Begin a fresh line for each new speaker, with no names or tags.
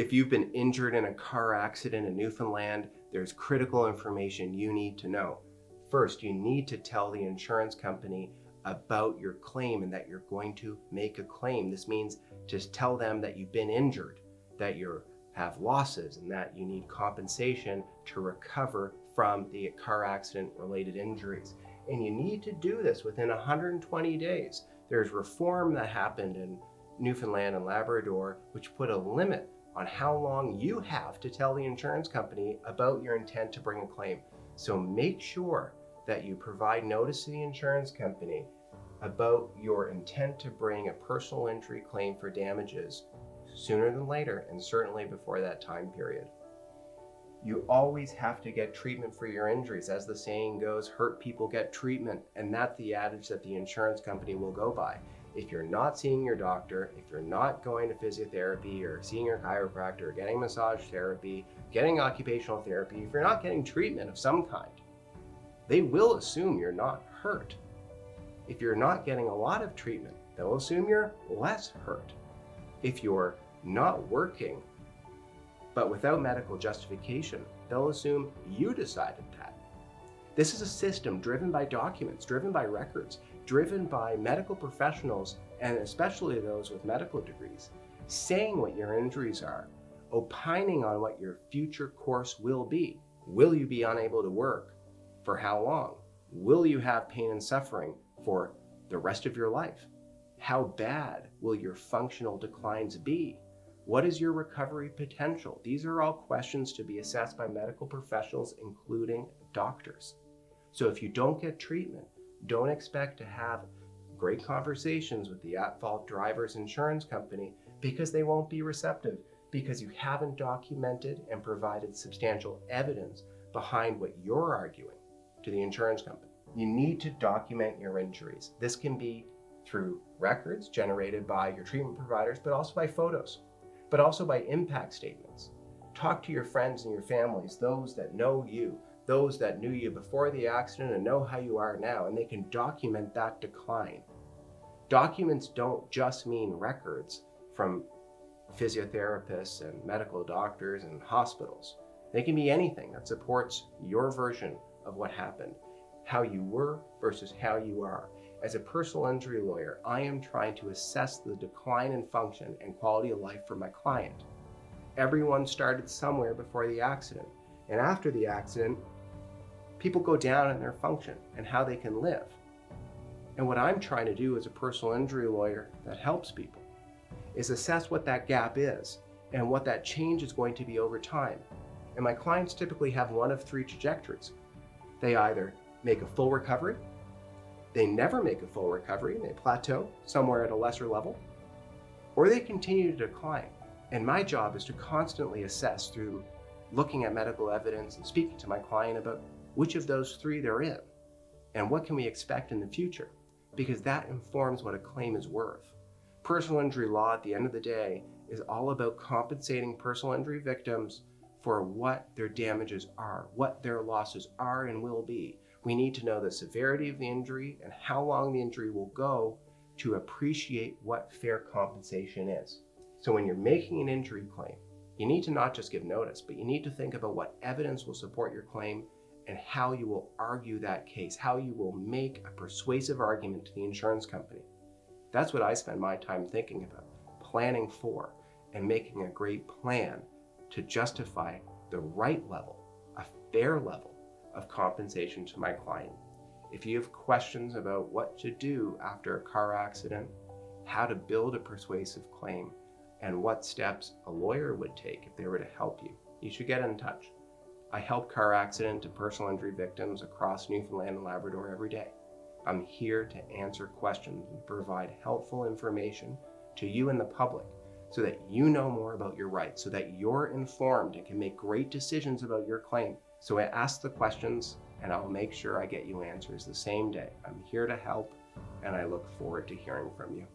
If you've been injured in a car accident in Newfoundland, there's critical information you need to know. First, you need to tell the insurance company about your claim and that you're going to make a claim. This means just tell them that you've been injured, that you have losses, and that you need compensation to recover from the car accident related injuries. And you need to do this within 120 days. There's reform that happened in Newfoundland and Labrador, which put a limit on how long you have to tell the insurance company about your intent to bring a claim. So make sure that you provide notice to the insurance company about your intent to bring a personal injury claim for damages sooner than later, and certainly before that time period. You always have to get treatment for your injuries. As the saying goes, hurt people get treatment, and that's the adage that the insurance company will go by. If you're not seeing your doctor, if you're not going to physiotherapy or seeing your chiropractor or getting massage therapy, getting occupational therapy, if you're not getting treatment of some kind, they will assume you're not hurt. If you're not getting a lot of treatment, they'll assume you're less hurt. If you're not working, but without medical justification, they'll assume you decided that. This is a system driven by documents, driven by records, driven by medical professionals, and especially those with medical degrees, saying what your injuries are, opining on what your future course will be. Will you be unable to work? For how long? Will you have pain and suffering for the rest of your life? How bad will your functional declines be? What is your recovery potential? These are all questions to be assessed by medical professionals, including doctors. So if you don't get treatment, don't expect to have great conversations with the at-fault driver's insurance company, because they won't be receptive, because you haven't documented and provided substantial evidence behind what you're arguing to the insurance company. You need to document your injuries. This can be through records generated by your treatment providers, but also by photos, but also by impact statements. Talk to your friends and your families, those that know you, those that knew you before the accident and know how you are now, and they can document that decline. Documents don't just mean records from physiotherapists and medical doctors and hospitals. They can be anything that supports your version of what happened, how you were versus how you are. As a personal injury lawyer, I am trying to assess the decline in function and quality of life for my client. Everyone started somewhere before the accident, and after the accident, people go down in their function and how they can live. And what I'm trying to do as a personal injury lawyer that helps people is assess what that gap is and what that change is going to be over time. And my clients typically have one of three trajectories. They either make a full recovery, they never make a full recovery and they plateau somewhere at a lesser level, or they continue to decline. And my job is to constantly assess through looking at medical evidence and speaking to my client about which of those three they're in and what can we expect in the future, because that informs what a claim is worth. Personal injury law at the end of the day is all about compensating personal injury victims for what their damages are, what their losses are and will be. We need to know the severity of the injury and how long the injury will go to appreciate what fair compensation is. So when you're making an injury claim, you need to not just give notice, but you need to think about what evidence will support your claim and how you will argue that case, how you will make a persuasive argument to the insurance company. That's what I spend my time thinking about, planning for, and making a great plan to justify the right level, a fair level of compensation to my client. If you have questions about what to do after a car accident, how to build a persuasive claim, and what steps a lawyer would take if they were to help you, you should get in touch. I help car accident and personal injury victims across Newfoundland and Labrador every day. I'm here to answer questions and provide helpful information to you and the public so that you know more about your rights, so that you're informed and can make great decisions about your claim. So I ask the questions and I'll make sure I get you answers the same day. I'm here to help and I look forward to hearing from you.